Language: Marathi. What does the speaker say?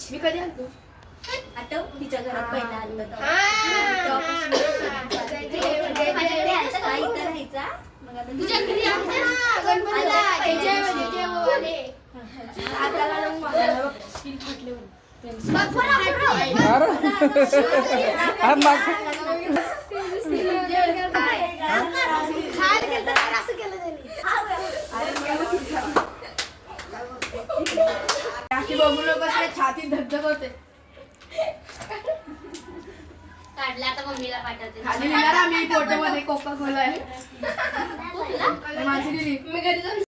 मी कधी आणतो आठव तिच्या घरात पहिला आणलं बघू नको छाती धगधग होते काढला आता मम्मीला पाठवते खाली लिहिणार आम्ही फोटो मध्ये कोका कोला आहे माझी लिहिली मी घरी जाऊन